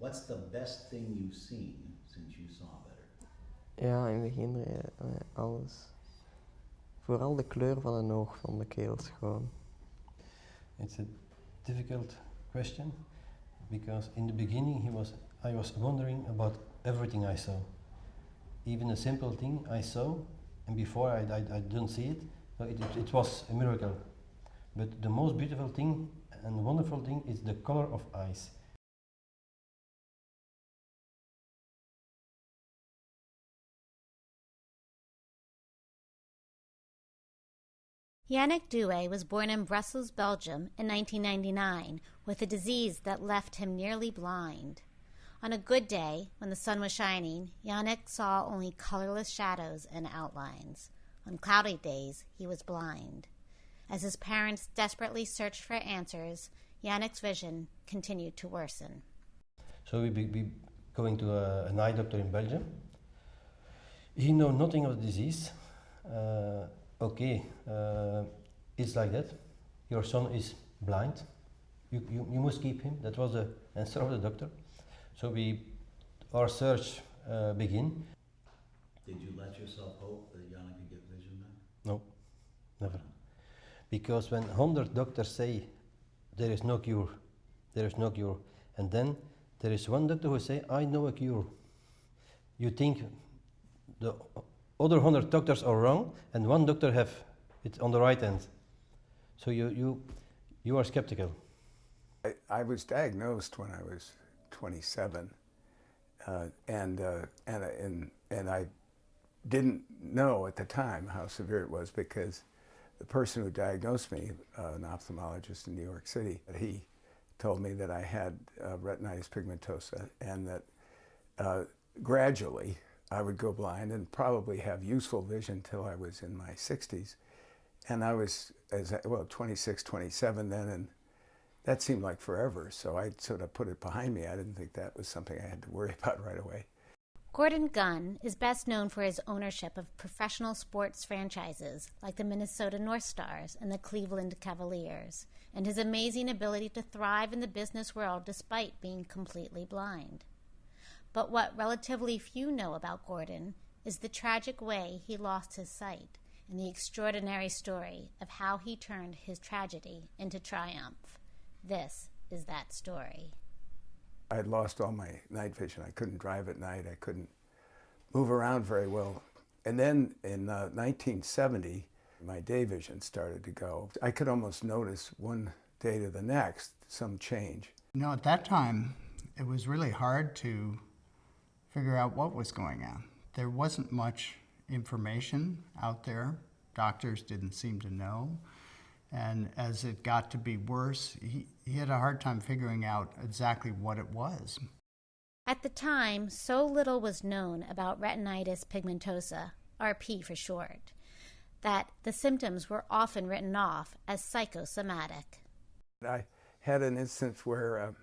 What's the best thing you've seen since you saw better? Ja, in het begin alles. Vooral de kleur van een oog vond ik heel schoon. It's a difficult question because in the beginning I was wondering about everything I saw. Even a simple thing I saw, and before I didn't see it, so it was a miracle. But the most beautiful thing and wonderful thing is the color of eyes. Yannick Douay was born in Brussels, Belgium in 1999 with a disease that left him nearly blind. On a good day, when the sun was shining, Yannick saw only colorless shadows and outlines. On cloudy days, he was blind. As his parents desperately searched for answers, Yannick's vision continued to worsen. So we be going to an eye doctor in Belgium. He knows nothing of the disease. It's like that. Your son is blind. You must keep him. That was the answer of the doctor. So our search begin. Did you let yourself hope that Yannick could get vision back? No, never. Because when 100 doctors say there is no cure, and then there is one doctor who say, I know a cure. You think the other 100 doctors are wrong, and one doctor have it on the right end. So you are skeptical. I was diagnosed when I was 27, and I didn't know at the time how severe it was because the person who diagnosed me, an ophthalmologist in New York City, he told me that I had retinitis pigmentosa and that gradually I would go blind and probably have useful vision till I was in my 60s. And I was, 26, 27 then, and that seemed like forever. So I sort of put it behind me. I didn't think that was something I had to worry about right away. Gordon Gunn is best known for his ownership of professional sports franchises like the Minnesota North Stars and the Cleveland Cavaliers, and his amazing ability to thrive in the business world despite being completely blind. But what relatively few know about Gordon is the tragic way he lost his sight and the extraordinary story of how he turned his tragedy into triumph. This is that story. I had lost all my night vision. I couldn't drive at night. I couldn't move around very well. And then in 1970, my day vision started to go. I could almost notice one day to the next some change. You know, at that time, it was really hard to figure out what was going on. There wasn't much information out there. Doctors didn't seem to know. And as it got to be worse, he had a hard time figuring out exactly what it was. At the time, so little was known about retinitis pigmentosa, RP for short, that the symptoms were often written off as psychosomatic. I had an instance where a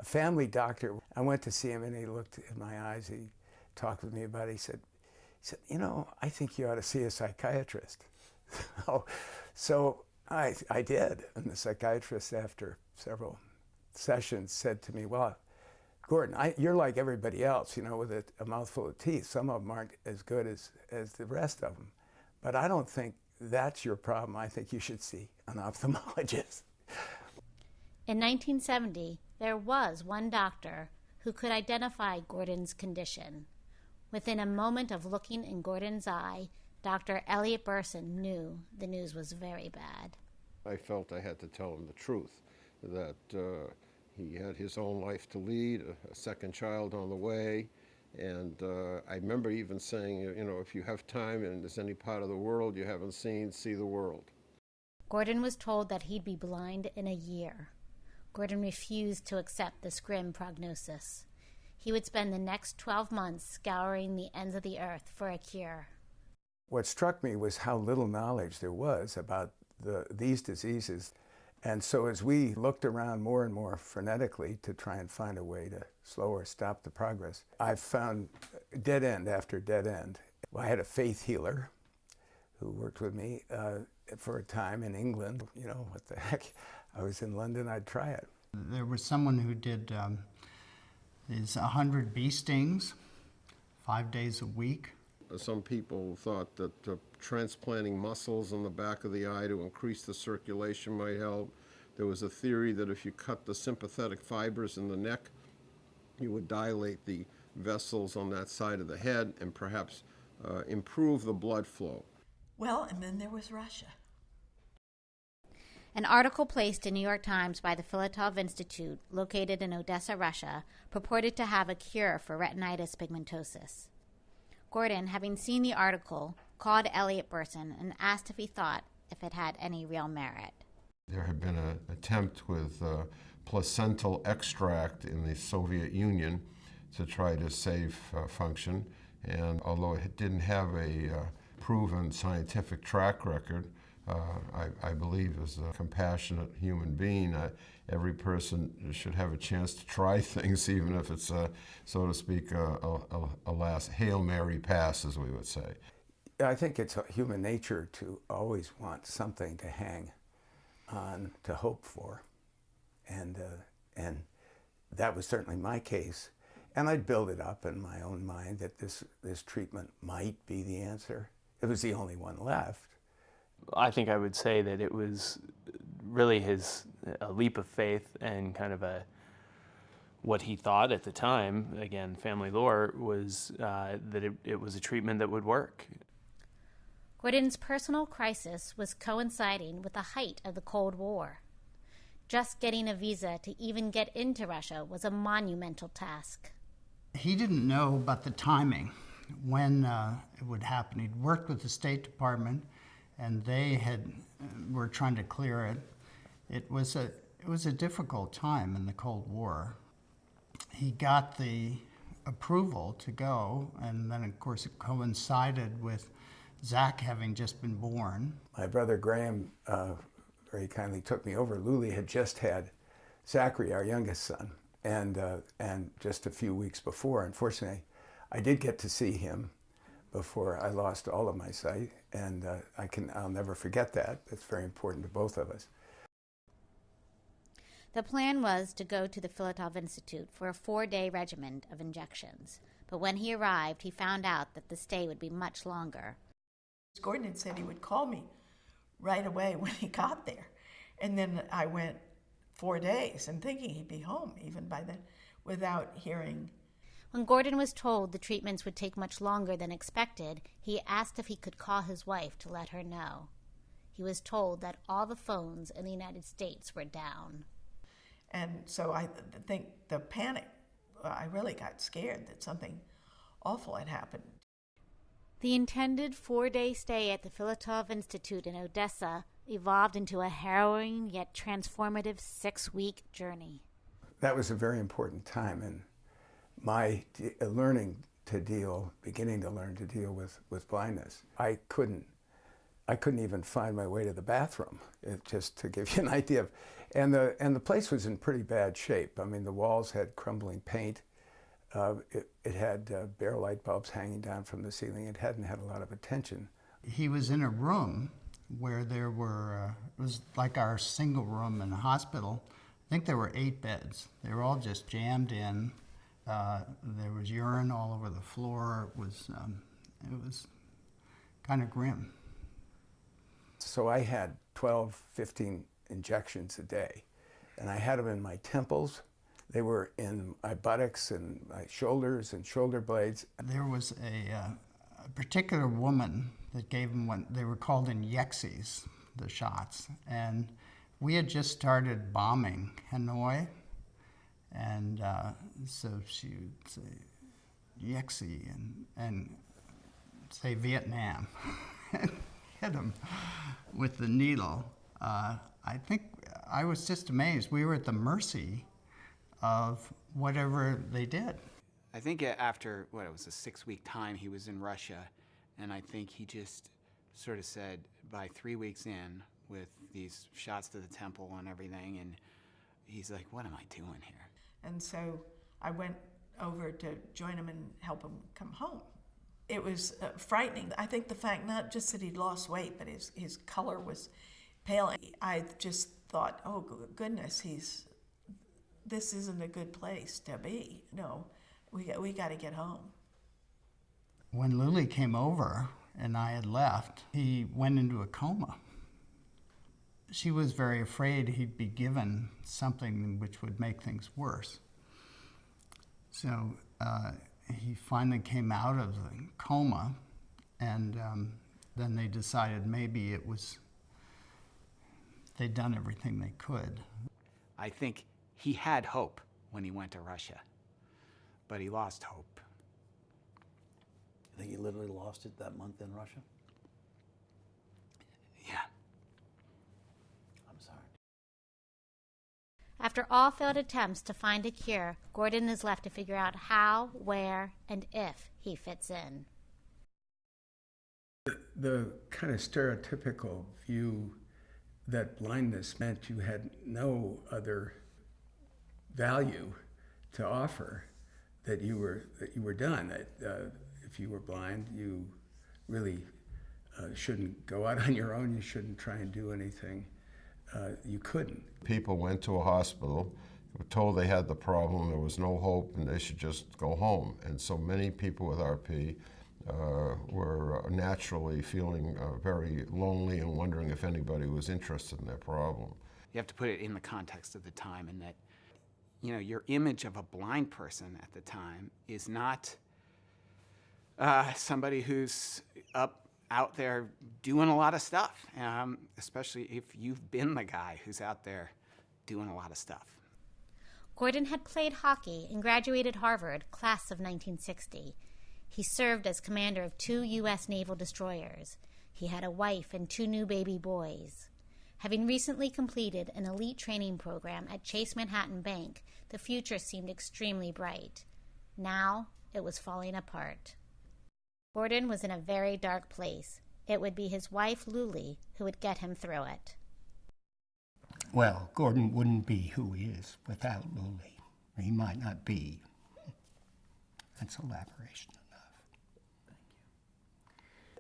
family doctor, I went to see him and he looked in my eyes, he talked with me about it, he said, you know, I think you ought to see a psychiatrist. So I did, and the psychiatrist, after several sessions, said to me, well, Gordon, you're like everybody else, you know, with a mouthful of teeth. Some of them aren't as good as the rest of them. But I don't think that's your problem. I think you should see an ophthalmologist. In 1970, there was one doctor who could identify Gordon's condition. Within a moment of looking in Gordon's eye, Dr. Elliot Burson knew the news was very bad. I felt I had to tell him the truth, that he had his own life to lead, a second child on the way, and I remember even saying, you know, if you have time and there's any part of the world you haven't seen, see the world. Gordon was told that he'd be blind in a year. Gordon refused to accept this grim prognosis. He would spend the next 12 months scouring the ends of the earth for a cure. What struck me was how little knowledge there was about these diseases. And so as we looked around more and more frenetically to try and find a way to slow or stop the progress, I found dead end after dead end. I had a faith healer who worked with me for a time in England. You know, what the heck? I was in London, I'd try it. There was someone who did There's 100 bee stings, 5 days a week. Some people thought that transplanting muscles in the back of the eye to increase the circulation might help. There was a theory that if you cut the sympathetic fibers in the neck, you would dilate the vessels on that side of the head and perhaps improve the blood flow. Well, and then there was Russia. An article placed in New York Times by the Filatov Institute, located in Odessa, Russia, purported to have a cure for retinitis pigmentosus. Gordon, having seen the article, called Elliot Burson and asked if he thought if it had any real merit. There had been an attempt with placental extract in the Soviet Union to try to save function, and although it didn't have a proven scientific track record, I believe as a compassionate human being, every person should have a chance to try things, even if it's, so to speak, a last Hail Mary pass, as we would say. I think it's human nature to always want something to hang on, to hope for. And that was certainly my case. And I'd build it up in my own mind that this treatment might be the answer. It was the only one left. I think I would say that it was really a leap of faith and kind of what he thought at the time, again, family lore, was that it was a treatment that would work. Gordon's personal crisis was coinciding with the height of the Cold War. Just getting a visa to even get into Russia was a monumental task. He didn't know about the timing, when it would happen. He'd worked with the State Department, and they were trying to clear it. It was a difficult time in the Cold War. He got the approval to go, and then of course it coincided with Zach having just been born. My brother Graham very kindly took me over. Luli had just had Zachary, our youngest son, and just a few weeks before. Unfortunately, I did get to see him before I lost all of my sight, and I'll never forget that. It's very important to both of us. The plan was to go to the Filatov Institute for a 4-day regimen of injections, but when he arrived, he found out that the stay would be much longer. Gordon had said he would call me right away when he got there. And then I went 4 days and thinking he'd be home even by then without hearing. When Gordon was told the treatments would take much longer than expected, he asked if he could call his wife to let her know. He was told that all the phones in the United States were down. And so I think the panic, I really got scared that something awful had happened. The intended 4-day stay at the Filatov Institute in Odessa evolved into a harrowing yet transformative 6-week journey. That was a very important time in my beginning to learn to deal with blindness. I couldn't even find my way to the bathroom, just to give you an idea of, and the place was in pretty bad shape. I mean, the walls had crumbling paint. It had bare light bulbs hanging down from the ceiling. It hadn't had a lot of attention. He was in a room where there were, it was like our single room in the hospital. I think there were 8 beds. They were all just jammed in. There was urine all over the floor. It was kind of grim. So I had 12, 15 injections a day, and I had them in my temples. They were in my buttocks and my shoulders and shoulder blades. There was a particular woman that gave them what they were called injeccies, the shots, and we had just started bombing Hanoi, and so she would say Yexi and say Vietnam and hit him with the needle. I think I was just amazed. We were at the mercy of whatever they did. I think after, it was a 6-week time he was in Russia, and I think he just sort of said by 3 weeks in with these shots to the temple and everything, and he's like, what am I doing here? And so I went over to join him and help him come home. It was frightening. I think the fact not just that he'd lost weight, but his color was pale. I just thought, oh goodness, this isn't a good place to be. No, we got to get home. When Lily came over and I had left, he went into a coma. She was very afraid he'd be given something which would make things worse. So he finally came out of the coma, and then they decided maybe it was, they'd done everything they could. I think he had hope when he went to Russia, but he lost hope. I think he literally lost it that month in Russia? Yeah. I'm sorry. After all failed attempts to find a cure, Gordon is left to figure out how, where, and if he fits in. The kind of stereotypical view that blindness meant you had no other value to offer, that you were done. That if you were blind, you really shouldn't go out on your own. You shouldn't try and do anything. You couldn't. People went to a hospital, were told they had the problem, there was no hope, and they should just go home. And so many people with RP were naturally feeling very lonely and wondering if anybody was interested in their problem. You have to put it in the context of the time, and that, you know, your image of a blind person at the time is not somebody who's out there doing a lot of stuff, especially if you've been the guy who's out there doing a lot of stuff. Gordon had played hockey and graduated Harvard, class of 1960. He served as commander of 2 U.S. naval destroyers. He had a wife and 2 new baby boys. Having recently completed an elite training program at Chase Manhattan Bank, the future seemed extremely bright. Now it was falling apart. Gordon was in a very dark place. It would be his wife, Luli, who would get him through it. Well, Gordon wouldn't be who he is without Luli. He might not be. That's elaboration enough. Thank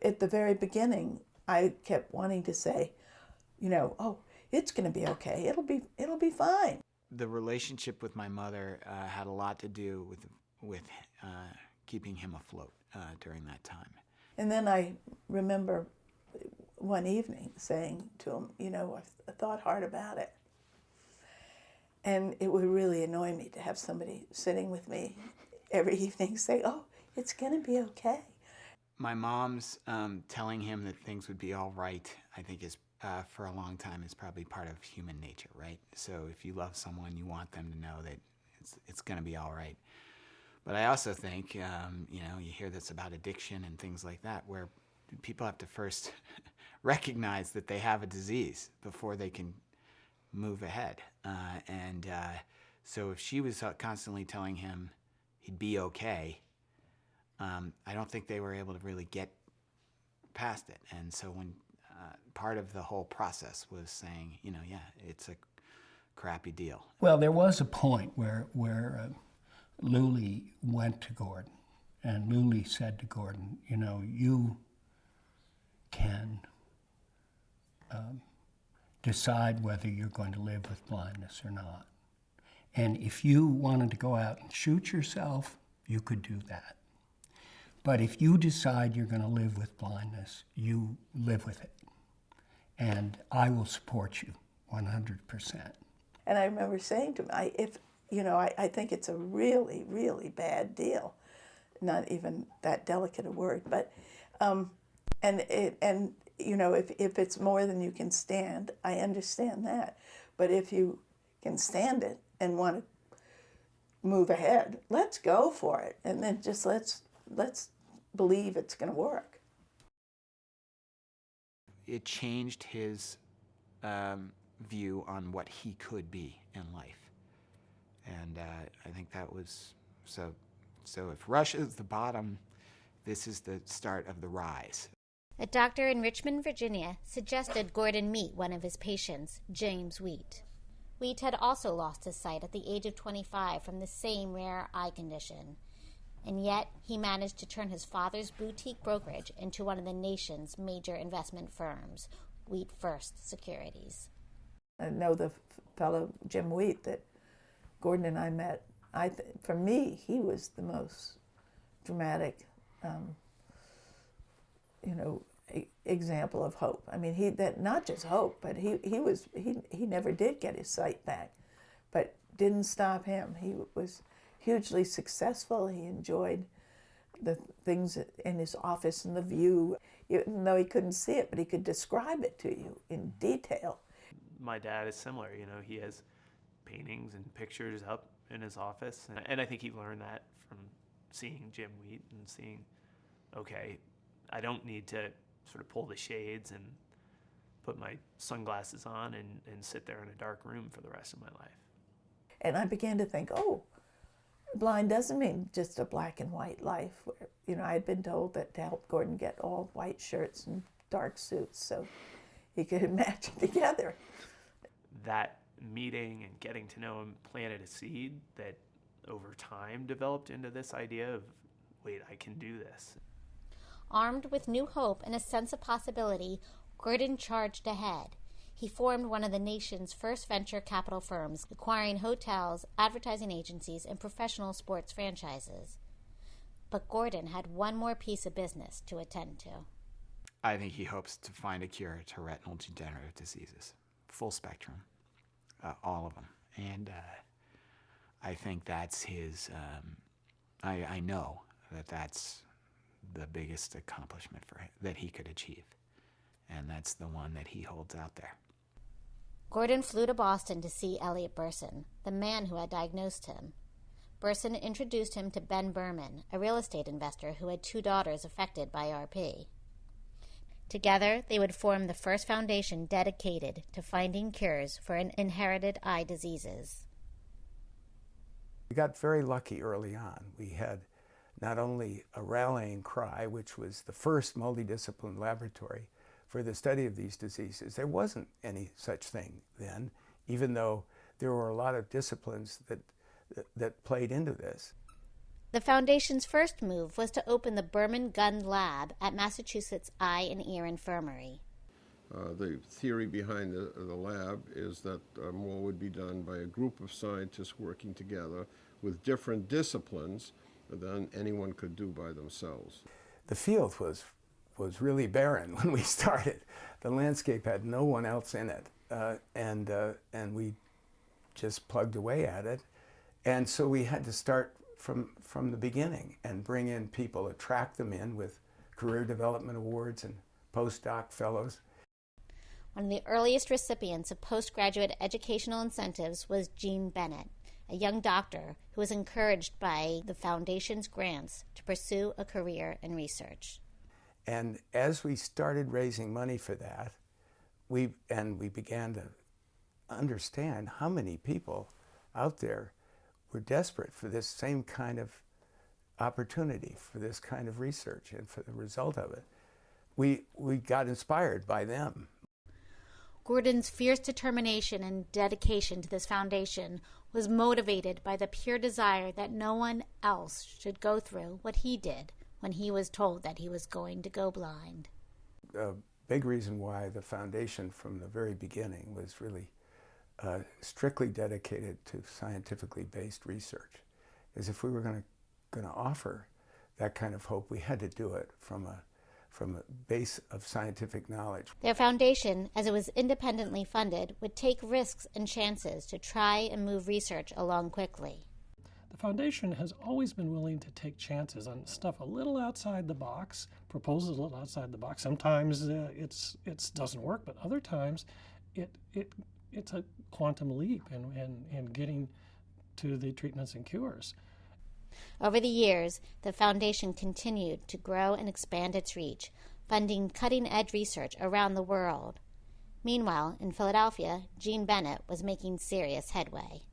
you. At the very beginning, I kept wanting to say, you know, oh, it's going to be okay. It'll be fine. The relationship with my mother had a lot to do with keeping him afloat during that time. And then I remember one evening saying to him, you know, I thought hard about it. And it would really annoy me to have somebody sitting with me every evening say, oh, it's going to be okay. My mom's telling him that things would be all right, I think is, for a long time, is probably part of human nature, right? So if you love someone, you want them to know that it's going to be all right. But I also think, you know, you hear this about addiction and things like that, where people have to first recognize that they have a disease before they can move ahead. So if she was constantly telling him he'd be okay, I don't think they were able to really get past it. And so when part of the whole process was saying, you know, yeah, it's a crappy deal. Well, there was a point where Luli went to Gordon, and Luli said to Gordon, you know, you can decide whether you're going to live with blindness or not. And if you wanted to go out and shoot yourself, you could do that. But if you decide you're going to live with blindness, you live with it. And I will support you 100%. And I remember saying to him, I think it's a really, really bad deal. Not even that delicate a word, but, you know, if it's more than you can stand, I understand that. But if you can stand it and want to move ahead, let's go for it. And then just let's believe it's going to work. It changed his view on what he could be in life. And I think that was, so if Russia is the bottom, this is the start of the rise. A doctor in Richmond, Virginia, suggested Gordon meet one of his patients, James Wheat. Wheat had also lost his sight at the age of 25 from the same rare eye condition. And yet, he managed to turn his father's boutique brokerage into one of the nation's major investment firms, Wheat First Securities. I know the fellow, Jim Wheat, that Gordon and I met, for me, he was the most dramatic, example of hope. I mean, not just hope, but he never did get his sight back, but didn't stop him. He was hugely successful. He enjoyed the things in his office and the view, even though he couldn't see it, but he could describe it to you in detail. My dad is similar. He has paintings and pictures up in his office, and I think he learned that from seeing Jim Wheat and seeing, okay, I don't need to sort of pull the shades and put my sunglasses on and sit there in a dark room for the rest of my life. And I began to think, blind doesn't mean just a black and white life. I had been told that to help Gordon get all white shirts and dark suits so he could match it together. That meeting and getting to know him planted a seed that over time developed into this idea of, wait, I can do this. Armed with new hope and a sense of possibility, Gordon charged ahead. He formed one of the nation's first venture capital firms, acquiring hotels, advertising agencies, and professional sports franchises. But Gordon had one more piece of business to attend to. I think he hopes to find a cure to retinal degenerative diseases, full spectrum, all of them. And I think that's his, I know that that's the biggest accomplishment that he could achieve. And that's the one that he holds out there. Gordon flew to Boston to see Elliot Burson, the man who had diagnosed him. Burson introduced him to Ben Berman, a real estate investor who had 2 daughters affected by RP. Together, they would form the first foundation dedicated to finding cures for inherited eye diseases. We got very lucky early on. We had not only a rallying cry, which was the first multidisciplinary laboratory for the study of these diseases. There wasn't any such thing then, even though there were a lot of disciplines that played into this. The Foundation's first move was to open the Berman Gun Lab at Massachusetts Eye and Ear Infirmary. The theory behind the lab is that more would be done by a group of scientists working together with different disciplines than anyone could do by themselves. The field was really barren when we started. The landscape had no one else in it, and we just plugged away at it. And so we had to start from the beginning and bring in people, attract them in with career development awards and postdoc fellows. One of the earliest recipients of postgraduate educational incentives was Jean Bennett, a young doctor who was encouraged by the Foundation's grants to pursue a career in research. And as we started raising money for that, we began to understand how many people out there were desperate for this same kind of opportunity, for this kind of research and for the result of it. We got inspired by them. Gordon's fierce determination and dedication to this foundation was motivated by the pure desire that no one else should go through what he did when he was told that he was going to go blind. A big reason why the foundation from the very beginning was really strictly dedicated to scientifically based research is if we were going to offer that kind of hope, we had to do it from a base of scientific knowledge. Their foundation, as it was independently funded, would take risks and chances to try and move research along quickly. The foundation has always been willing to take chances on stuff a little outside the box, proposals a little outside the box. Sometimes it doesn't work, but other times it's a quantum leap in getting to the treatments and cures. Over the years, the foundation continued to grow and expand its reach, funding cutting-edge research around the world. Meanwhile, in Philadelphia, Jean Bennett was making serious headway.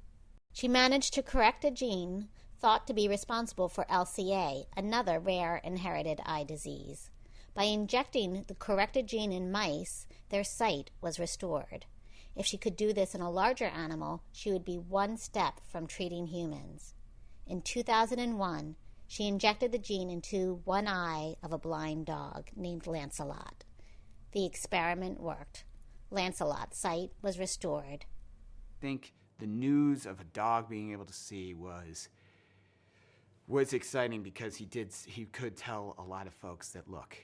She managed to correct a gene thought to be responsible for LCA, another rare inherited eye disease. By injecting the corrected gene in mice, their sight was restored. If she could do this in a larger animal, she would be one step from treating humans. In 2001, she injected the gene into one eye of a blind dog named Lancelot. The experiment worked. Lancelot's sight was restored. I think the news of a dog being able to see was exciting because he could tell a lot of folks that, look,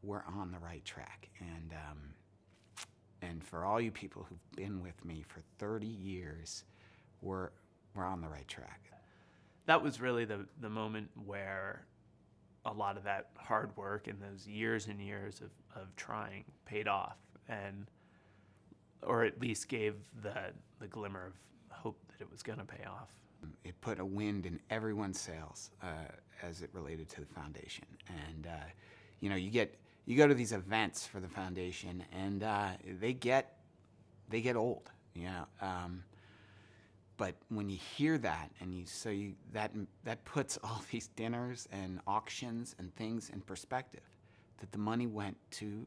we're on the right track. And for all you people who've been with me for 30 years, we're on the right track. That was really the moment where a lot of that hard work and those years and years of trying paid off, or at least gave the glimmer of hope that it was going to pay off. It put a wind in everyone's sails as it related to the foundation. And you go to these events for the foundation, and they get old, but when you hear that, and that puts all these dinners and auctions and things in perspective, that the money went to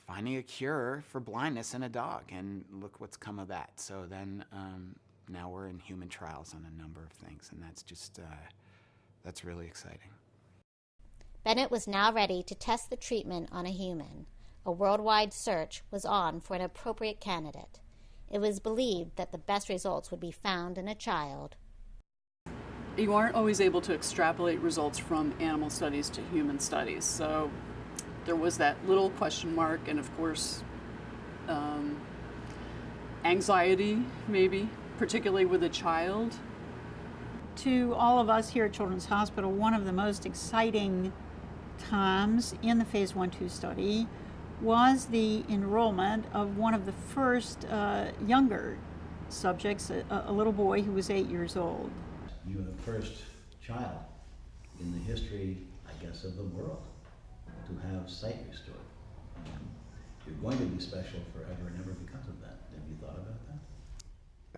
finding a cure for blindness in a dog, and look what's come of that. So then now we're in human trials on a number of things, and that's really exciting. Bennett was now ready to test the treatment on a human. A worldwide search was on for an appropriate candidate. It was believed that the best results would be found in a child. You aren't always able to extrapolate results from animal studies to human studies, so there was that little question mark, and of course anxiety, maybe, particularly with a child. To all of us here at Children's Hospital, one of the most exciting times in the Phase 1-2 study was the enrollment of one of the first younger subjects, a little boy who was 8 years old. You were the first child in the history, I guess, of the world to have sight restored. You're going to be special forever and ever because of that. Have you thought about that?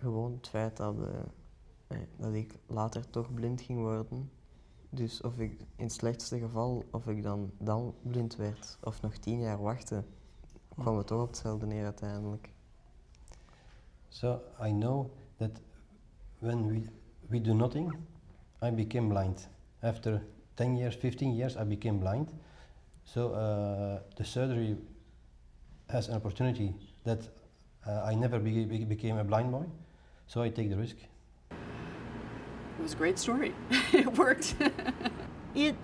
Gewoon het feit dat ik later toch blind ging worden. Dus of ik in het slechtste geval, of ik dan blind werd, of nog 10 jaar wachten, kwam het toch op hetzelfde neer uiteindelijk. So I know that when we do nothing, I became blind. After 10 years, 15 years, I became blind. So the surgery has an opportunity that I never became a blind boy. So I take the risk. It was a great story. It worked. It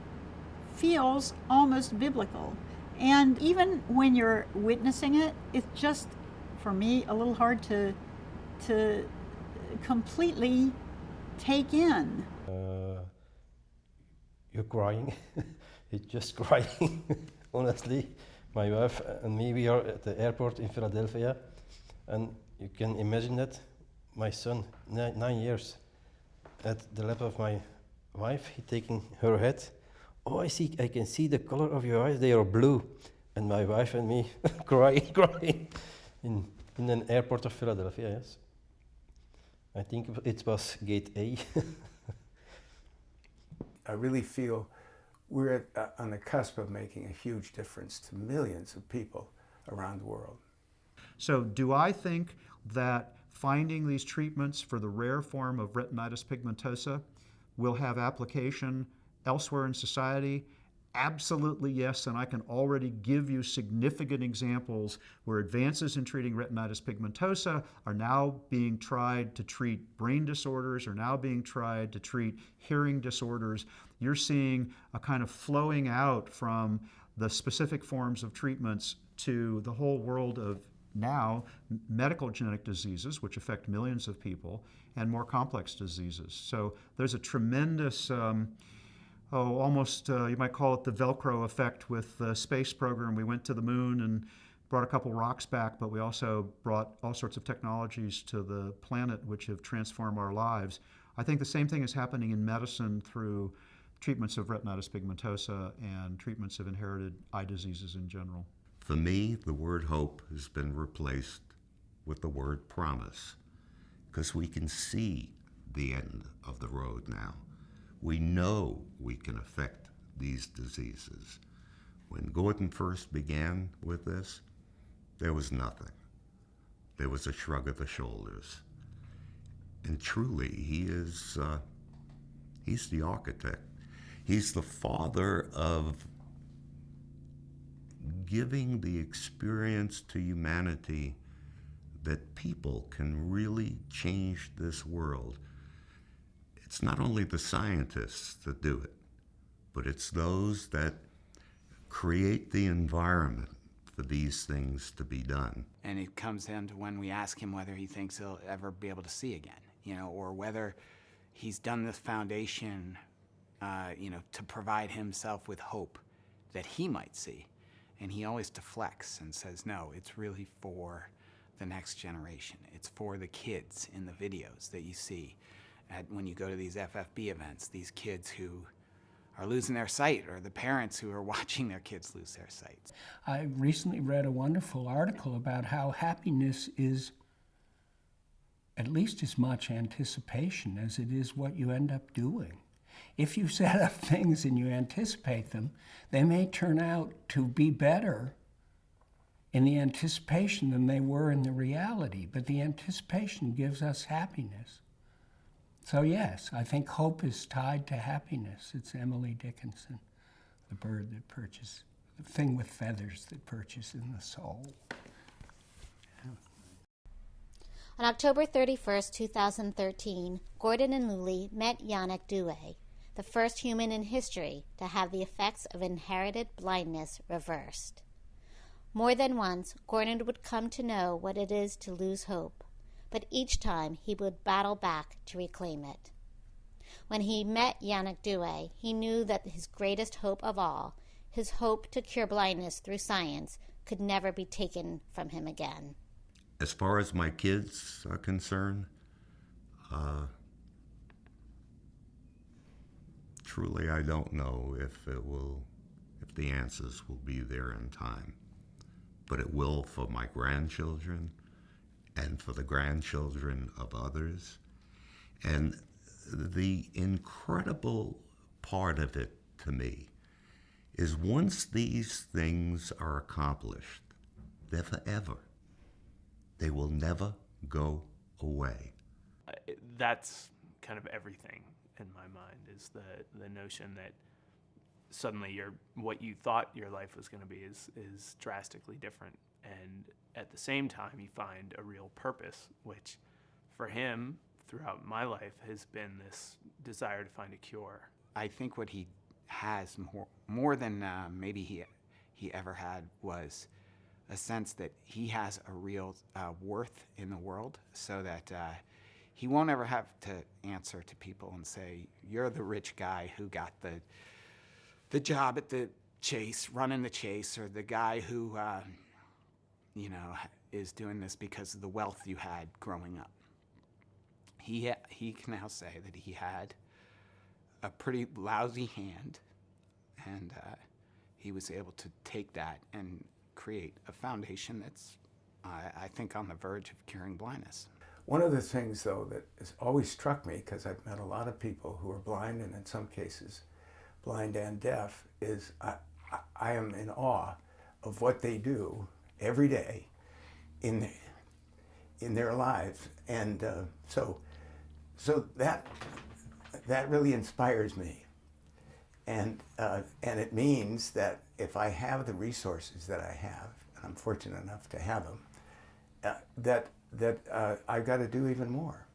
feels almost biblical. And even when you're witnessing it, it's just, for me, a little hard to completely take in. You're crying. It's just crying. Honestly, my wife and me, we are at the airport in Philadelphia, and you can imagine that my son, 9 years, at the lap of my wife, he taking her head. Oh, I can see the color of your eyes, they are blue. And my wife and me crying in an airport of Philadelphia, yes. I think it was gate A. I really feel we're on the cusp of making a huge difference to millions of people around the world. So do I think that finding these treatments for the rare form of retinitis pigmentosa will have application elsewhere in society? Absolutely yes, and I can already give you significant examples where advances in treating retinitis pigmentosa are now being tried to treat brain disorders, are now being tried to treat hearing disorders. You're seeing a kind of flowing out from the specific forms of treatments to the whole world of now medical genetic diseases, which affect millions of people, and more complex diseases. So there's a tremendous almost you might call it the Velcro effect with the space program. We went to the moon and brought a couple rocks back, but we also brought all sorts of technologies to the planet which have transformed our lives. I think the same thing is happening in medicine through treatments of retinitis pigmentosa and treatments of inherited eye diseases in general. For me, the word hope has been replaced with the word promise, because we can see the end of the road now. We know we can affect these diseases. When Gordon first began with this, there was nothing. There was a shrug of the shoulders. And truly, he's the architect. He's the father of giving the experience to humanity that people can really change this world, it's not only the scientists that do it, but it's those that create the environment for these things to be done. And it comes down to when we ask him whether he thinks he'll ever be able to see again, you know, or whether he's done this foundation, you know, to provide himself with hope that he might see. And he always deflects and says, no, it's really for the next generation. It's for the kids in the videos that you see when you go to these FFB events, these kids who are losing their sight, or the parents who are watching their kids lose their sight. I recently read a wonderful article about how happiness is at least as much anticipation as it is what you end up doing. If you set up things and you anticipate them, they may turn out to be better in the anticipation than they were in the reality, but the anticipation gives us happiness. So yes, I think hope is tied to happiness. It's Emily Dickinson, the bird that perches, the thing with feathers that perches in the soul. On October 31st, 2013, Gordon and Luli met Yannick Douay, the first human in history to have the effects of inherited blindness reversed. More than once, Gordon would come to know what it is to lose hope, but each time he would battle back to reclaim it. When he met Yannick Douay, he knew that his greatest hope of all, his hope to cure blindness through science, could never be taken from him again. As far as my kids are concerned, truly I don't know if the answers will be there in time. But it will for my grandchildren and for the grandchildren of others. And the incredible part of it to me is once these things are accomplished, they're forever. They will never go away. That's kind of everything in my mind, is the notion that suddenly what you thought your life was going to be is drastically different. And at the same time, you find a real purpose, which for him, throughout my life, has been this desire to find a cure. I think what he has more than maybe he ever had was a sense that he has a real worth in the world, so that he won't ever have to answer to people and say, you're the rich guy who got the job at the chase, running the chase, or the guy who is doing this because of the wealth you had growing up. He can now say that he had a pretty lousy hand, and he was able to take that and create a foundation that's, I think, on the verge of curing blindness. One of the things, though, that has always struck me, because I've met a lot of people who are blind, and in some cases blind and deaf, is I am in awe of what they do every day in their lives. And so that really inspires me. And it means that if I have the resources that I have, and I'm fortunate enough to have them, that I've got to do even more.